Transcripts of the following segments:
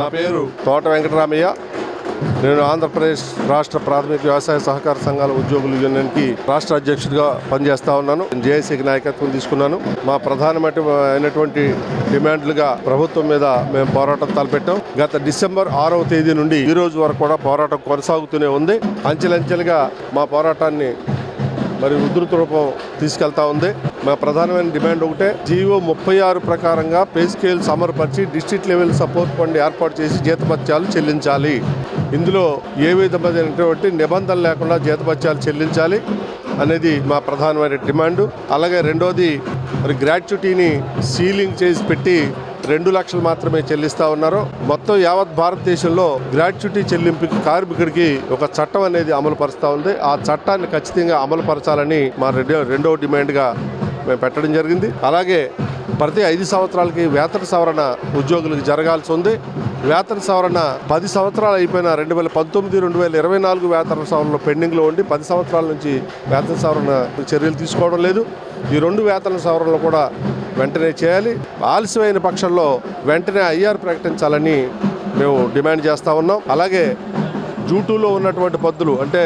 నా పేరు తోట వెంకటరామయ్య. నేను ఆంధ్రప్రదేశ్ రాష్ట్ర ప్రాథమిక వ్యవసాయ సహకార సంఘాల ఉద్యోగుల యూనియన్కి రాష్ట్ర అధ్యక్షుడిగా పనిచేస్తా ఉన్నాను. జేఏసీకి నాయకత్వం తీసుకున్నాను. మా ప్రధానమైనటువంటి డిమాండ్లుగా ప్రభుత్వం మీద మేము పోరాటం తలపెట్టాం. గత డిసెంబర్ 6వ తేదీ నుండి ఈ రోజు వరకు కూడా పోరాటం కొనసాగుతూనే ఉంది. అంచెలంచెలుగా మా పోరాటాన్ని ఉధృత రూపం తీసుకెళ్తా ఉంది. మా ప్రధానమైన డిమాండ్ ఒకటే, జీవో 36 ప్రకారంగా పే స్కేల్స్ అమలుపరిచి డిస్ట్రిక్ట్ లెవెల్ సపోర్ట్ ఫండ్ ఏర్పాటు చేసి జీతభత్యాలు చెల్లించాలి. ఇందులో ఏ విధమైనటువంటి నిబంధన లేకుండా జీతభత్యాలు చెల్లించాలి అనేది మా ప్రధానమైన డిమాండ్. అలాగే రెండోది, గ్రాట్యుటీని సీలింగ్ చేసి పెట్టి 2 లక్షలు మాత్రమే చెల్లిస్తా ఉన్నారు. మొత్తం యావత్ భారతదేశంలో గ్రాట్యుటీ చెల్లింపుకి కార్మికుడికి ఒక చట్టం అనేది అమలు పరుస్తూ ఉంది. ఆ చట్టాన్ని ఖచ్చితంగా అమలు పరచాలని మా రెండో డిమాండ్గా మేము పెట్టడం జరిగింది. అలాగే ప్రతి 5 సంవత్సరాలకి వేతన సవరణ ఉద్యోగులకు జరగాల్సి ఉంది. వేతన సవరణ 10 సంవత్సరాలు అయిపోయిన 2019-2024 వేతన సవరణలో పెండింగ్లో ఉండి 10 సంవత్సరాల నుంచి వేతన సవరణ చర్యలు తీసుకోవడం లేదు. ఈ 2 వేతన సవరణలు కూడా వెంటనే చేయాలి. ఆలస్యమైన పక్షంలో వెంటనే ఐఆర్ ప్రకటించాలని మేము డిమాండ్ చేస్తూ ఉన్నాం. అలాగే జూటూలో ఉన్నటువంటి పద్ధతులు, అంటే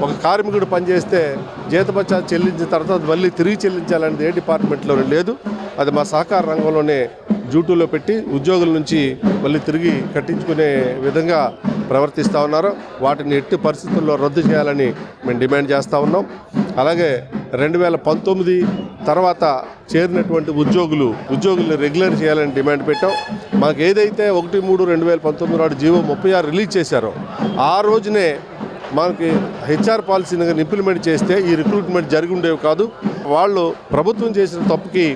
ఒక కార్మికుడు పనిచేస్తే జీతభత్యాలు చెల్లించిన తర్వాత మళ్ళీ తిరిగి చెల్లించాలనేది ఏ డిపార్ట్మెంట్లో లేదు. అది మా సహకార రంగంలోనే జూటూలో పెట్టి ఉద్యోగుల నుంచి మళ్ళీ తిరిగి కట్టించుకునే విధంగా ప్రవర్తిస్తూ ఉన్నారు. వాటిని ఎట్టి పరిస్థితుల్లో రద్దు చేయాలని మేము డిమాండ్ చేస్తూ ఉన్నాం. అలాగే 2019 తర్వాత చేరినటువంటి ఉద్యోగుల్ని రెగ్యులర్ చేయాలని డిమాండ్ పెట్టాం. మాకు ఏదైతే 1/3/2019 నాడు జీవో 36 రిలీజ్ చేశారో ఆ రోజునే మనకి హెచ్ఆర్ పాలసీని ఇంప్లిమెంట్ చేస్తే ఈ రిక్రూట్మెంట్ జరిగి ఉండేవి కాదు. వాళ్ళు ప్రభుత్వం చేసిన తప్పుకి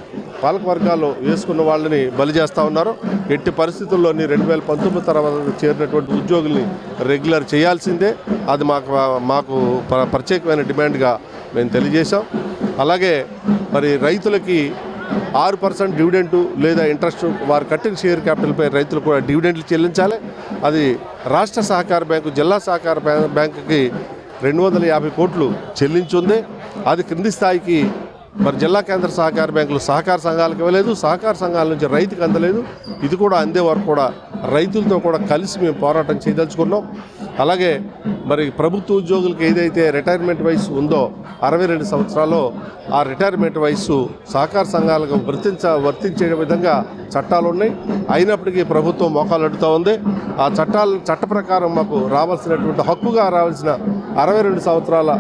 పాలక వర్గాలు వేసుకున్న వాళ్ళని బలి చేస్తూ ఉన్నారు. ఎట్టి పరిస్థితుల్లోని 2019 తర్వాత చేరినటువంటి ఉద్యోగుల్ని రెగ్యులర్ చేయాల్సిందే. అది మాకు ప్రత్యేకమైన డిమాండ్గా మేము తెలియజేశాం. అలాగే రైతులకి 6% డివిడెంటు లేదా ఇంట్రెస్ట్ వారు కట్టిన షేర్ క్యాపిటల్పై రైతులు కూడా డివిడెంట్లు చెల్లించాలి. అది రాష్ట్ర సహకార బ్యాంకు, జిల్లా సహకార బ్యాంకుకి 250 కోట్లు చెల్లించుంది. అది క్రింది స్థాయికి జిల్లా కేంద్ర సహకార బ్యాంకులు సహకార సంఘాలకు ఇవ్వలేదు. సహకార సంఘాల నుంచి రైతుకు అందలేదు. ఇది కూడా అందే వరకు కూడా రైతులతో కూడా కలిసి మేము పోరాటం చేయదలుచుకున్నాం. అలాగే ప్రభుత్వ ఉద్యోగులకు ఏదైతే రిటైర్మెంట్ వయసు ఉందో 62 సంవత్సరాలు, ఆ రిటైర్మెంట్ వయసు సహకార సంఘాలకు వర్తించే విధంగా చట్టాలు ఉన్నాయి. అయినప్పటికీ ప్రభుత్వం మోకాలు అడ్డుతూ ఉంది. ఆ చట్ట ప్రకారం మాకు రావాల్సినటువంటి హక్కుగా రావాల్సిన 62 సంవత్సరాల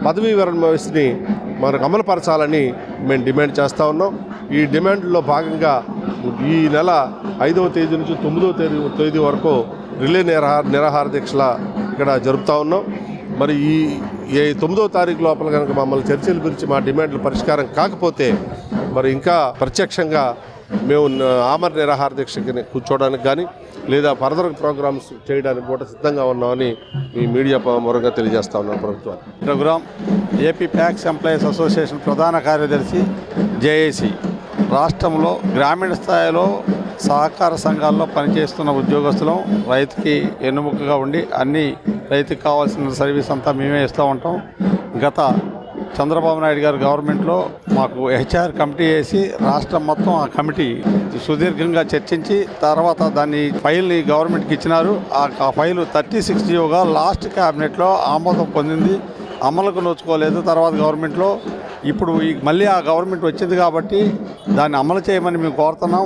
పదవీ విరమణ వయసుని మనకు అమలుపరచాలని మేము డిమాండ్ చేస్తూ ఉన్నాం. ఈ డిమాండ్లో భాగంగా ఈ నెల 5వ తేదీ నుంచి 9వ తేదీ వరకు రిలే నిరాహార దీక్షల ఇక్కడ జరుపుతూ ఉన్నాం. ఈ 9వ తారీఖు లోపల కనుక మమ్మల్ని చర్చలు పిలిచి మా డిమాండ్లు పరిష్కారం కాకపోతే ఇంకా ప్రత్యక్షంగా మేము ఆమర నిరాహార దీక్షకి కూర్చోవడానికి కానీ లేదా ఫర్దర్ ప్రోగ్రామ్స్ చేయడానికి కూడా సిద్ధంగా ఉన్నామని మీ మీడియా మూలంగా తెలియజేస్తా ఉన్నాం. ప్రభుత్వం program AP PACS employees association ప్రధాన కార్యదర్శి, జేఏసీ. రాష్ట్రంలో గ్రామీణ స్థాయిలో సహకార సంఘాల్లో పనిచేస్తున్న ఉద్యోగస్తులం రైతుకి ఎన్నుముకగా ఉండి అన్ని రైతుకి కావాల్సిన సర్వీస్ అంతా మేమే ఇస్తూ ఉంటాం. గత చంద్రబాబు నాయుడు గారు గవర్నమెంట్లో మాకు హెచ్ఆర్ కమిటీ వేసి రాష్ట్రం మొత్తం ఆ కమిటీ సుదీర్ఘంగా చర్చించి తర్వాత దాన్ని ఫైల్ని గవర్నమెంట్కి ఇచ్చినారు. ఆ ఫైల్ 36 జీవోగా లాస్ట్ క్యాబినెట్లో ఆమోదం పొందింది. అమలుకు నోచుకోలేదు. తర్వాత గవర్నమెంట్లో ఇప్పుడు మళ్ళీ ఆ గవర్నమెంట్ వచ్చింది కాబట్టి దాన్ని అమలు చేయమని మేము కోరుతున్నాం.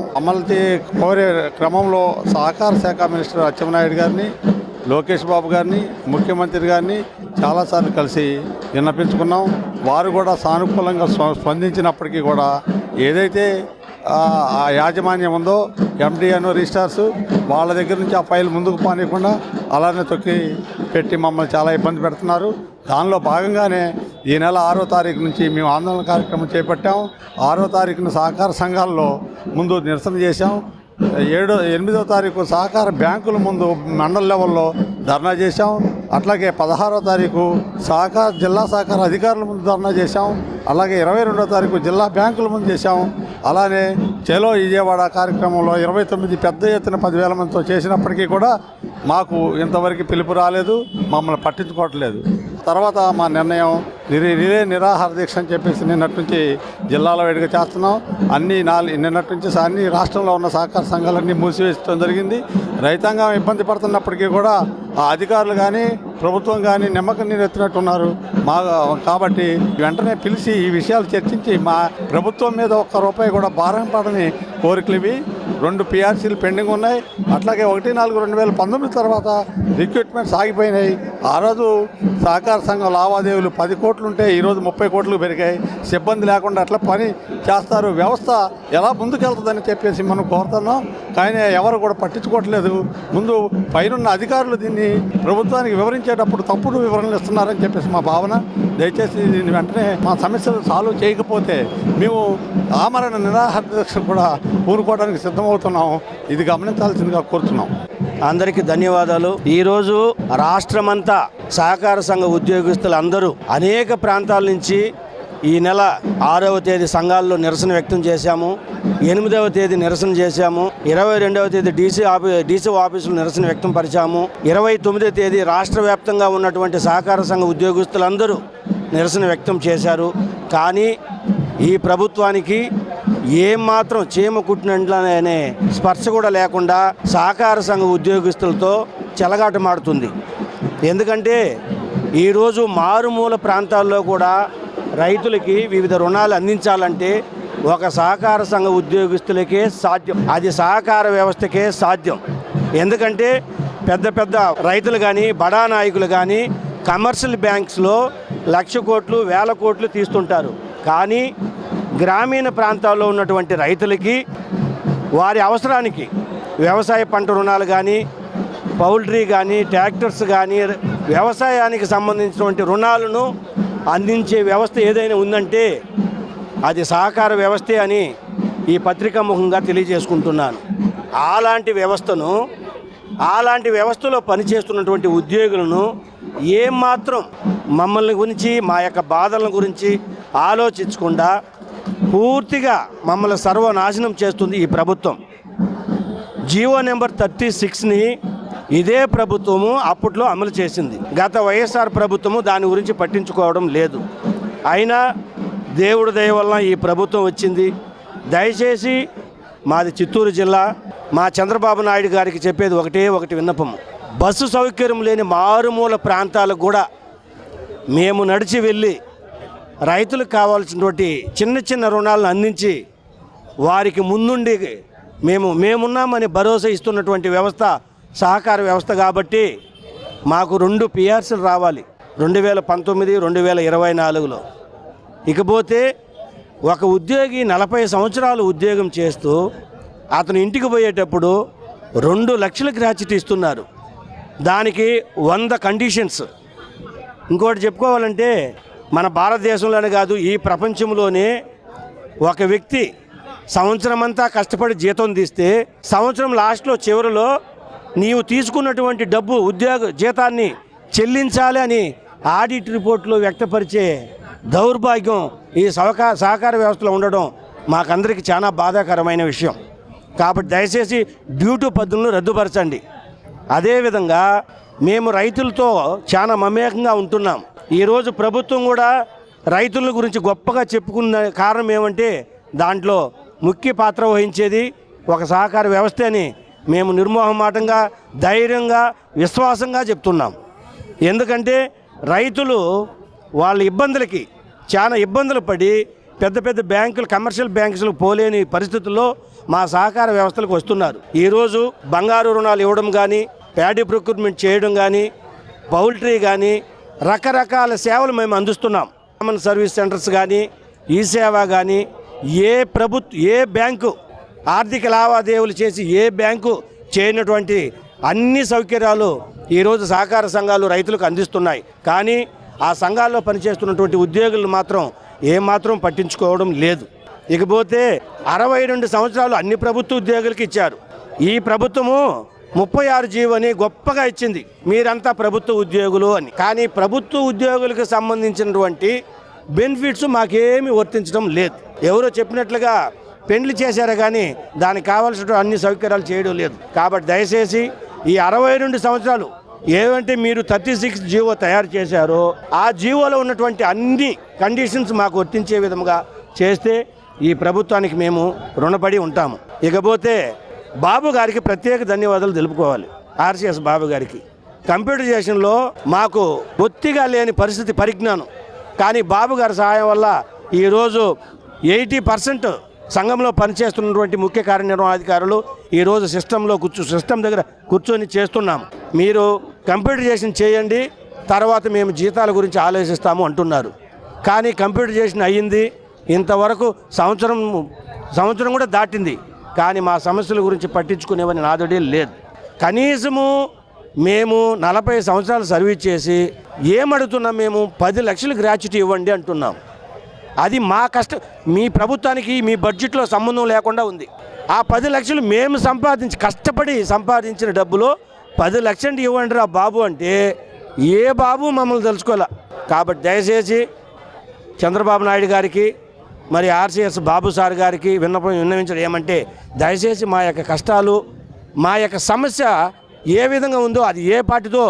కోరే క్రమంలో సహకార శాఖ మినిస్టర్ అచ్చెన్నాయుడు గారిని, లోకేష్ బాబు గారిని, ముఖ్యమంత్రి గారిని చాలాసార్లు కలిసి విన్నపించుకున్నాం. వారు కూడా సానుకూలంగా స్పందించినప్పటికీ కూడా ఏదైతే ఆ యాజమాన్యం ఉందో ఎండిఎన్ రిజిస్టార్స్ వాళ్ళ దగ్గర నుంచి ఆ ఫైల్ ముందుకు పానీయకుండా అలానే తొక్కి పెట్టి మమ్మల్ని చాలా ఇబ్బంది పెడుతున్నారు. దానిలో భాగంగానే ఈ నెల 6వ తారీఖు నుంచి మేము ఆందోళన కార్యక్రమం చేపట్టాం. 6వ తారీఖున సహకార సంఘాల్లో ముందు నిరసన చేశాం. 8వ తారీఖు సహకార బ్యాంకుల ముందు మండల లెవెల్లో ధర్నా చేశాం. అట్లాగే 16వ తారీఖు జిల్లా సహకార అధికారుల ముందు ధర్నా చేశాం. అలాగే 22వ తారీఖు జిల్లా బ్యాంకుల ముందు చేశాం. అలానే చలో విజయవాడ కార్యక్రమంలో 29 పెద్ద ఎత్తున 10,000 మందితో చేసినప్పటికీ కూడా మాకు ఇంతవరకు పిలుపు రాలేదు, మమ్మల్ని పట్టించుకోవట్లేదు. తర్వాత మా నిర్ణయం రిలే నిరాహార దీక్ష అని చెప్పేసి నిన్నటి నుంచి జిల్లాలో వేడిగా చేస్తున్నాం. నిన్నటి నుంచి అన్ని రాష్ట్రంలో ఉన్న సహకార సంఘాలన్నీ మూసివేయడం జరిగింది. రైతాంగం ఇబ్బంది పడుతున్నప్పటికీ కూడా ఆ అధికారులు కానీ ప్రభుత్వం కానీ నిమ్మకం నీరు ఎత్తినట్టున్నారు. కాబట్టి వెంటనే పిలిచి ఈ విషయాలు చర్చించి మా ప్రభుత్వం మీద ఒక్క రూపాయి కూడా భారం పడని కోరికలు ఇవి. 2 PRCలు పెండింగ్ ఉన్నాయి. అట్లాగే 1/4/2019 తర్వాత రిక్రూట్మెంట్స్ ఆగిపోయినాయి. ఆ రోజు సహకార సంఘం లావాదేవీలు 10 కోట్లు ఉంటే ఈరోజు 30 కోట్లకు పెరిగాయి. సిబ్బంది లేకుండా అట్లా పని చేస్తారు. వ్యవస్థ ఎలా ముందుకెళ్తుందని చెప్పేసి మనం కోరుతున్నాం. కానీ ఎవరు కూడా పట్టించుకోవట్లేదు. ముందు పైనున్న అధికారులు దీన్ని ప్రభుత్వానికి వివరించేటప్పుడు తప్పుడు వివరణలు ఇస్తున్నారని చెప్పేసి మా భావన. దయచేసి దీన్ని వెంటనే మా సమస్యలు సాల్వ్ చేయకపోతే మేము ఆమరణ నిరాహార దీక్ష కూడా పూనుకోవడానికి సిద్ధమవుతున్నాం. ఇది గమనించాల్సిందిగా కోరుతున్నాం. అందరికీ ధన్యవాదాలు. ఈరోజు రాష్ట్రమంతా సహకార సంఘ ఉద్యోగస్తులందరూ అనేక ప్రాంతాల నుంచి ఈ నెల 6వ తేదీ సంఘాల్లో నిరసన వ్యక్తం చేశాము. 8వ తేదీ నిరసన చేశాము. 22వ తేదీ డీసీ ఆఫీసులు నిరసన వ్యక్తం పరిచాము. 29వ తేదీ రాష్ట్ర వ్యాప్తంగా ఉన్నటువంటి సహకార సంఘ ఉద్యోగస్తులందరూ నిరసన వ్యక్తం చేశారు. కానీ ఈ ప్రభుత్వానికి ఏమాత్రం చీమ కుట్టినట్లనే స్పర్శ కూడా లేకుండా సహకార సంఘ ఉద్యోగస్తులతో చెలగాటమాడుతుంది. ఎందుకంటే ఈరోజు మారుమూల ప్రాంతాల్లో కూడా రైతులకి వివిధ రుణాలు అందించాలంటే ఒక సహకార సంఘ ఉద్యోగస్తులకే సాధ్యం. అది సహకార వ్యవస్థకే సాధ్యం. ఎందుకంటే పెద్ద పెద్ద రైతులు కానీ బడా నాయకులు కానీ కమర్షియల్ బ్యాంక్స్లో 1,00,000 కోట్లు 1,000 కోట్లు తీస్తుంటారు. కానీ గ్రామీణ ప్రాంతాల్లో ఉన్నటువంటి రైతులకి వారి అవసరానికి వ్యవసాయ పంట రుణాలు కానీ పౌల్ట్రీ కానీ ట్రాక్టర్స్ కానీ వ్యవసాయానికి సంబంధించినటువంటి రుణాలను అందించే వ్యవస్థ ఏదైనా ఉందంటే అది సహకార వ్యవస్థే అని ఈ పత్రికా ముఖంగా తెలియజేసుకుంటున్నాను. అలాంటి వ్యవస్థలో పనిచేస్తున్నటువంటి ఉద్యోగులను ఏమాత్రం మమ్మల్ని గురించి మా యొక్క బాధల గురించి ఆలోచించకుండా పూర్తిగా మమ్మల్ని సర్వనాశనం చేస్తుంది ఈ ప్రభుత్వం. జీవో నెంబర్ 36ని ఇదే ప్రభుత్వము అప్పట్లో అమలు చేసింది. గత వైఎస్ఆర్ ప్రభుత్వము దాని గురించి పట్టించుకోవడం లేదు. అయినా దేవుడి దయ వలన ఈ ప్రభుత్వం వచ్చింది. దయచేసి మాది చిత్తూరు జిల్లా, మా చంద్రబాబు నాయుడు గారికి చెప్పేది ఒకటి విన్నపము. బస్సు సౌకర్యం లేని మారుమూల ప్రాంతాలకు కూడా మేము నడిచి వెళ్ళి రైతులకు కావాల్సినటువంటి చిన్న రుణాలను అందించి వారికి ముందుండి మేమున్నామని భరోసా ఇస్తున్నటువంటి వ్యవస్థ సహకార వ్యవస్థ. కాబట్టి మాకు 2 PRCలు రావాలి 2019, 2024లో. ఇకపోతే ఒక ఉద్యోగి 40 సంవత్సరాలు ఉద్యోగం చేస్తూ అతను ఇంటికి పోయేటప్పుడు 2 లక్షల గ్రాట్యుటీ ఇస్తున్నారు. దానికి 100 కండిషన్స్. ఇంకోటి చెప్పుకోవాలంటే మన భారతదేశంలోనే కాదు ఈ ప్రపంచంలోనే ఒక వ్యక్తి సంవత్సరం అంతా కష్టపడి జీతం తీస్తే సంవత్సరం లాస్ట్లో చివరిలో నీవు తీసుకున్నటువంటి డబ్బు జీతాన్ని చెల్లించాలి అని ఆడిట్ రిపోర్ట్లో వ్యక్తపరిచే దౌర్భాగ్యం ఈ సహకార వ్యవస్థలో ఉండడం మాకందరికీ చాలా బాధాకరమైన విషయం. కాబట్టి దయచేసి డ్యూటీ పద్ధతులను రద్దుపరచండి. అదేవిధంగా మేము రైతులతో చాలా మమేకంగా ఉంటున్నాం. ఈరోజు ప్రభుత్వం కూడా రైతుల గురించి గొప్పగా చెప్పుకున్న కారణం ఏమంటే దాంట్లో ముఖ్య పాత్ర వహించేది ఒక సహకార వ్యవస్థ అని మేము నిర్మోహమాటంగా ధైర్యంగా విశ్వాసంగా చెప్తున్నాం. ఎందుకంటే రైతులు వాళ్ళ ఇబ్బందులకి చాలా ఇబ్బందులు పడి పెద్ద బ్యాంకులు కమర్షియల్ బ్యాంకులకు పోలేని పరిస్థితుల్లో మా సహకార వ్యవస్థలకు వస్తున్నారు. ఈరోజు బంగారు రుణాలు ఇవ్వడం కానీ ప్యాడీ ప్రొక్యూర్మెంట్ చేయడం కానీ పౌల్ట్రీ కానీ రకరకాల సేవలు మేము అందిస్తున్నాం. కామన్ సర్వీస్ సెంటర్స్ కానీ ఈ సేవ కానీ ఏ బ్యాంకు ఆర్థిక లావాదేవీలు చేసి ఏ బ్యాంకు చేయనటువంటి అన్ని సౌకర్యాలు ఈరోజు సహకార సంఘాలు రైతులకు అందిస్తున్నాయి. కానీ ఆ సంఘాల్లో పనిచేస్తున్నటువంటి ఉద్యోగులు మాత్రం ఏమాత్రం పట్టించుకోవడం లేదు. ఇకపోతే 62 సంవత్సరాలు అన్ని ప్రభుత్వ ఉద్యోగులకు ఇచ్చారు. ఈ ప్రభుత్వము 36 జీవోని గొప్పగా ఇచ్చింది, మీరంతా ప్రభుత్వ ఉద్యోగులు అని. కానీ ప్రభుత్వ ఉద్యోగులకు సంబంధించినటువంటి బెనిఫిట్స్ మాకేమీ వర్తించడం లేదు. ఎవరో చెప్పినట్లుగా పెండ్లి చేశారు కానీ దానికి కావాల్సిన అన్ని సౌకర్యాలు చేయడం లేదు. కాబట్టి దయచేసి ఈ 62 సంవత్సరాలు ఏమంటే మీరు 36 జీవో తయారు చేశారో ఆ జీవోలో ఉన్నటువంటి అన్ని కండిషన్స్ మాకు వర్తించే విధంగా చేస్తే ఈ ప్రభుత్వానికి మేము రుణపడి ఉంటాము. ఇకపోతే బాబు గారికి ప్రత్యేక ధన్యవాదాలు తెలుపుకోవాలి. ఆర్సీఎస్ బాబు గారికి కంప్యూటరైజేషన్లో మాకు బొత్తిగా లేని పరిస్థితి పరిజ్ఞానం, కానీ బాబు గారి సహాయం వల్ల ఈరోజు 80% సంఘంలో పనిచేస్తున్నటువంటి ముఖ్య కార్యనిర్వహణాధికారులు ఈరోజు సిస్టమ్ దగ్గర కూర్చొని చేస్తున్నాము. మీరు కంప్యూటరైజేషన్ చేయండి, తర్వాత మేము జీతాల గురించి ఆలోచిస్తాము అంటున్నారు. కానీ కంప్యూటరైజేషన్ అయ్యింది, ఇంతవరకు సంవత్సరం కూడా దాటింది, కానీ మా సమస్యల గురించి పట్టించుకునేవని నాదుడే లేదు. కనీసము మేము 40 సంవత్సరాలు సర్వీస్ చేసి ఏమడుగుతున్నాం, మేము 10 లక్షలు గ్రాట్యుటీ ఇవ్వండి అంటున్నాం. అది మా కష్టం, మీ ప్రభుత్వానికి మీ బడ్జెట్లో సంబంధం లేకుండా ఉంది. ఆ 10 లక్షలు మేము కష్టపడి సంపాదించిన డబ్బులో 10 లక్షలు ఇవ్వండి రా బాబు అంటే ఏ బాబు మమ్మల్ని తెలుసుకోలే. కాబట్టి దయచేసి చంద్రబాబు నాయుడు గారికి మరి ఆర్సీఎస్ బాబు సార్ గారికి విన్నవించడం ఏమంటే, దయచేసి మా యొక్క కష్టాలు, మా యొక్క సమస్య ఏ విధంగా ఉందో అది ఏ పార్టీతో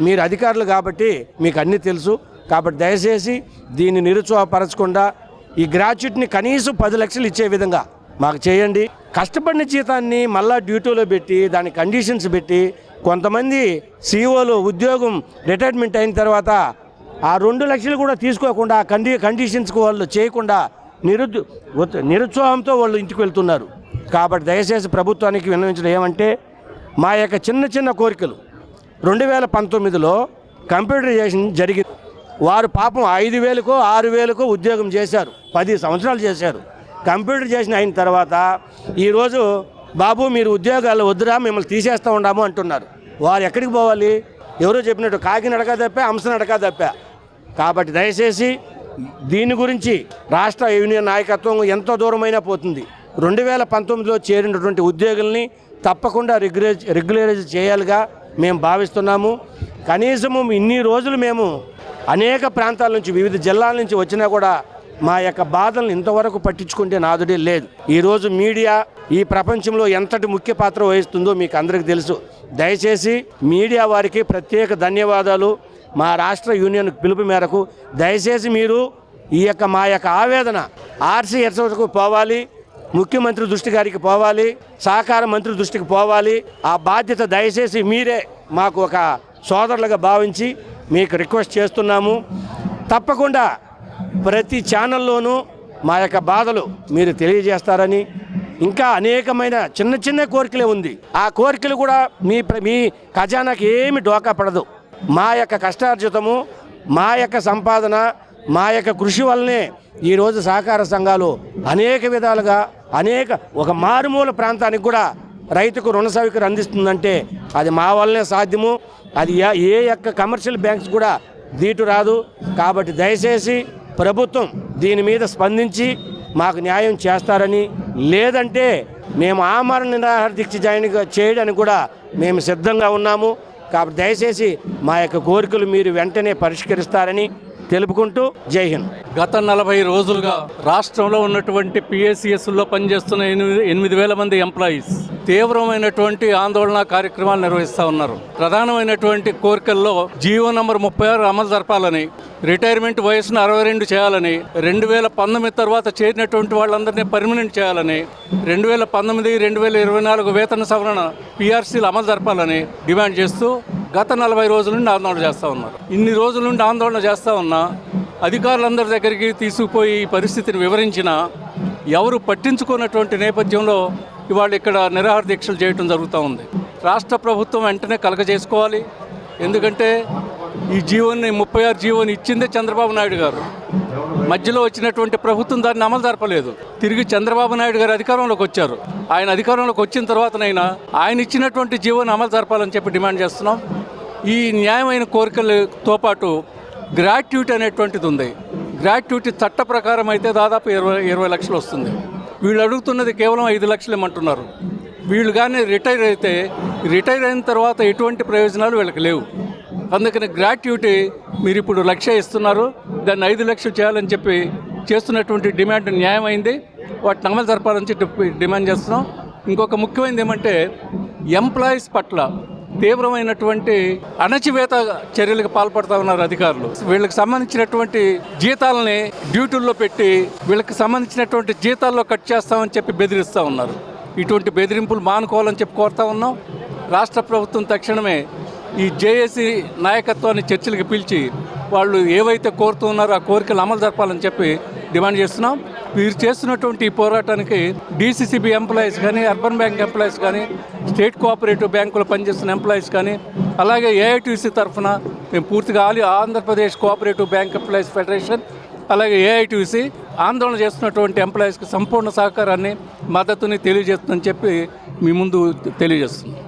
మీరు అధికారులు కాబట్టి మీకు అన్నీ తెలుసు. కాబట్టి దయచేసి దీన్ని నిరుత్సాహపరచకుండా ఈ గ్రాట్యుటీని కనీసం 10 లక్షలు ఇచ్చే విధంగా మాకు చేయండి. కష్టపడిన జీతాన్ని మళ్ళా డ్యూటీలో పెట్టి దాని కండిషన్స్ పెట్టి కొంతమంది సీఓలు ఉద్యోగం రిటైర్మెంట్ అయిన తర్వాత ఆ 2 లక్షలు కూడా తీసుకోకుండా కండిషన్స్కి వాళ్ళు చేయకుండా నిరుత్సాహంతో వాళ్ళు ఇంటికి వెళ్తున్నారు. కాబట్టి దయచేసి ప్రభుత్వానికి విన్నవించడం ఏమంటే, మా యొక్క చిన్న కోరికలు 2019లో కంప్యూటరైజేషన్ జరిగింది. వారు పాపం 5,000కో 6,000కో ఉద్యోగం చేశారు, 10 సంవత్సరాలు చేశారు. కంప్యూటరైజేషన్ అయిన తర్వాత ఈరోజు బాబు మీరు ఉద్యోగాలు వద్దురా మిమ్మల్ని తీసేస్తూ ఉన్నాము అంటున్నారు. వారు ఎక్కడికి పోవాలి? ఎవరో చెప్పినట్టు కాకినడక తప్పా హంసనడక తప్పా. కాబట్టి దయచేసి దీని గురించి రాష్ట్ర యూనియన్ నాయకత్వం ఎంతో దూరమైనా పోతుంది. 2019లో చేరినటువంటి ఉద్యోగుల్ని తప్పకుండా రెగ్యులరైజ్ చేయాలిగా మేము భావిస్తున్నాము. కనీసము ఇన్ని రోజులు మేము అనేక ప్రాంతాల నుంచి వివిధ జిల్లాల నుంచి వచ్చినా కూడా మా యొక్క బాధలను ఇంతవరకు పట్టించుకుంటే నాదుడే లేదు. ఈరోజు మీడియా ఈ ప్రపంచంలో ఎంతటి ముఖ్య పాత్ర వహిస్తుందో మీకు అందరికీ తెలుసు. దయచేసి మీడియా వారికి ప్రత్యేక ధన్యవాదాలు. మా రాష్ట్ర యూనియన్ పిలుపు మేరకు దయచేసి మీరు మా యొక్క ఆవేదన ఆర్సీఎస్కు పోవాలి, ముఖ్యమంత్రి దృష్టి గారికి పోవాలి, సహకార మంత్రి దృష్టికి పోవాలి. ఆ బాధ్యత దయచేసి మీరే మాకు ఒక సోదరులుగా భావించి మీకు రిక్వెస్ట్ చేస్తున్నాము. తప్పకుండా ప్రతి ఛానల్లోనూ మా యొక్క బాధలు మీరు తెలియజేస్తారని, ఇంకా అనేకమైన చిన్న కోరికలే ఉంది. ఆ కోరికలు కూడా మీ ఖజానాకి ఏమి డోకా పడదు. మా యొక్క కష్టార్జితము, మా యొక్క సంపాదన, మా యొక్క కృషి వల్లనే ఈరోజు సహకార సంఘాలు అనేక విధాలుగా ఒక మారుమూల ప్రాంతానికి కూడా రైతుకు రుణ సౌకర్యం అందిస్తుందంటే అది మా వల్లనే సాధ్యము. అది ఏ యొక్క కమర్షియల్ బ్యాంక్స్ కూడా దీటు రాదు. కాబట్టి దయచేసి ప్రభుత్వం దీని మీద స్పందించి మాకు న్యాయం చేస్తారని, లేదంటే మేము ఆమరణ నిరాహార దీక్ష చేయడానికి కూడా మేము సిద్ధంగా ఉన్నాము. కాబట్టి దయచేసి మా యొక్క కోరికలు మీరు వెంటనే పరిష్కరిస్తారని తెలుపుకుంటూ జై హింద్. గత 40 రోజులుగా రాష్ట్రంలో ఉన్నటువంటి పిఎస్సిఎస్లో పనిచేస్తున్న 8,000 మంది ఎంప్లాయీస్ తీవ్రమైనటువంటి ఆందోళన కార్యక్రమాలు నిర్వహిస్తూ ఉన్నారు. ప్రధానమైనటువంటి కోరికల్లో జీవో నంబర్ 36 అమలు జరపాలని, రిటైర్మెంట్ వయసును 62 చేయాలని, 2019 తర్వాత చేరినటువంటి వాళ్ళందరినీ పర్మనెంట్ చేయాలని, 2019-2024 వేతన సవరణ పిఆర్సీలు అమలు జరపాలని డిమాండ్ చేస్తూ గత 40 రోజుల నుండి ఆందోళన చేస్తూ ఉన్నారు. ఇన్ని రోజుల నుండి ఆందోళన చేస్తూ ఉన్నా అధికారులందరి దగ్గరికి తీసుకుపోయి ఈ పరిస్థితిని వివరించినా ఎవరు పట్టించుకున్నటువంటి నేపథ్యంలో ఇవాళ ఇక్కడ నిరాహార దీక్షలు చేయడం జరుగుతూ ఉంది. రాష్ట్ర ప్రభుత్వం వెంటనే కలగజేసుకోవాలి. ఎందుకంటే ఈ జీవోని 36 జీవోని ఇచ్చిందే చంద్రబాబు నాయుడు గారు. మధ్యలో వచ్చినటువంటి ప్రభుత్వం దాన్ని అమలు జరపలేదు. తిరిగి చంద్రబాబు నాయుడు గారు అధికారంలోకి వచ్చారు. ఆయన అధికారంలోకి వచ్చిన తర్వాతనైనా ఆయన ఇచ్చినటువంటి జీవోని అమలు జరపాలని చెప్పి డిమాండ్ చేస్తున్నాం. ఈ న్యాయమైన కోరికలతో పాటు గ్రాట్యుటీ అనేటువంటిది ఉంది. గ్రాట్యుటీ చట్ట ప్రకారం అయితే దాదాపు 20 లక్షలు వస్తుంది. వీళ్ళు అడుగుతున్నది కేవలం 5 లక్షలు ఇమ్మంటున్నారు. వీళ్ళు కానీ రిటైర్ అయిన తర్వాత ఎటువంటి ప్రయోజనాలు వీళ్ళకి లేవు. అందుకని గ్రాట్యుటీ మీరు ఇప్పుడు 1 లక్ష ఇస్తున్నారు, దాన్ని 5 లక్షలు చేయాలని చెప్పి చేస్తున్నటువంటి డిమాండ్ న్యాయమైంది. వాటిని అమలు జరపాలని చెప్పి డిమాండ్ చేస్తున్నాం. ఇంకొక ముఖ్యమైనది ఏమంటే ఎంప్లాయీస్ పట్ల తీవ్రమైనటువంటి అణచివేత చర్యలకు పాల్పడుతూ ఉన్నారు అధికారులు. వీళ్ళకి సంబంధించినటువంటి జీతాలని డ్యూటీల్లో పెట్టి వీళ్ళకి సంబంధించినటువంటి జీతాల్లో కట్ చేస్తామని చెప్పి బెదిరిస్తూ ఉన్నారు. ఇటువంటి బెదిరింపులు మానుకోవాలని చెప్పి కోరుతా ఉన్నాం. రాష్ట్ర ప్రభుత్వం తక్షణమే ఈ జేఏసీ నాయకత్వాన్ని చర్చలకు పిలిచి వాళ్ళు ఏవైతే కోరుతూ ఉన్నారో ఆ కోరికలు అమలు జరపాలని చెప్పి డిమాండ్ చేస్తున్నాం. వీరు చేస్తున్నటువంటి ఈ పోరాటానికి డీసీసీబీ ఎంప్లాయీస్ కానీ, అర్బన్ బ్యాంక్ ఎంప్లాయీస్ కానీ, స్టేట్ కోఆపరేటివ్ బ్యాంకులో పనిచేస్తున్న ఎంప్లాయీస్ కానీ, అలాగే ఏఐటీసీ తరఫున మేము పూర్తిగా Andhra Pradesh cooperative bank employees federation, అలాగే ఏఐటీసీ ఆందోళన చేస్తున్నటువంటి ఎంప్లాయీస్కి సంపూర్ణ సహకారాన్ని, మద్దతుని తెలియజేస్తుందని చెప్పి మీ ముందు తెలియజేస్తున్నాం.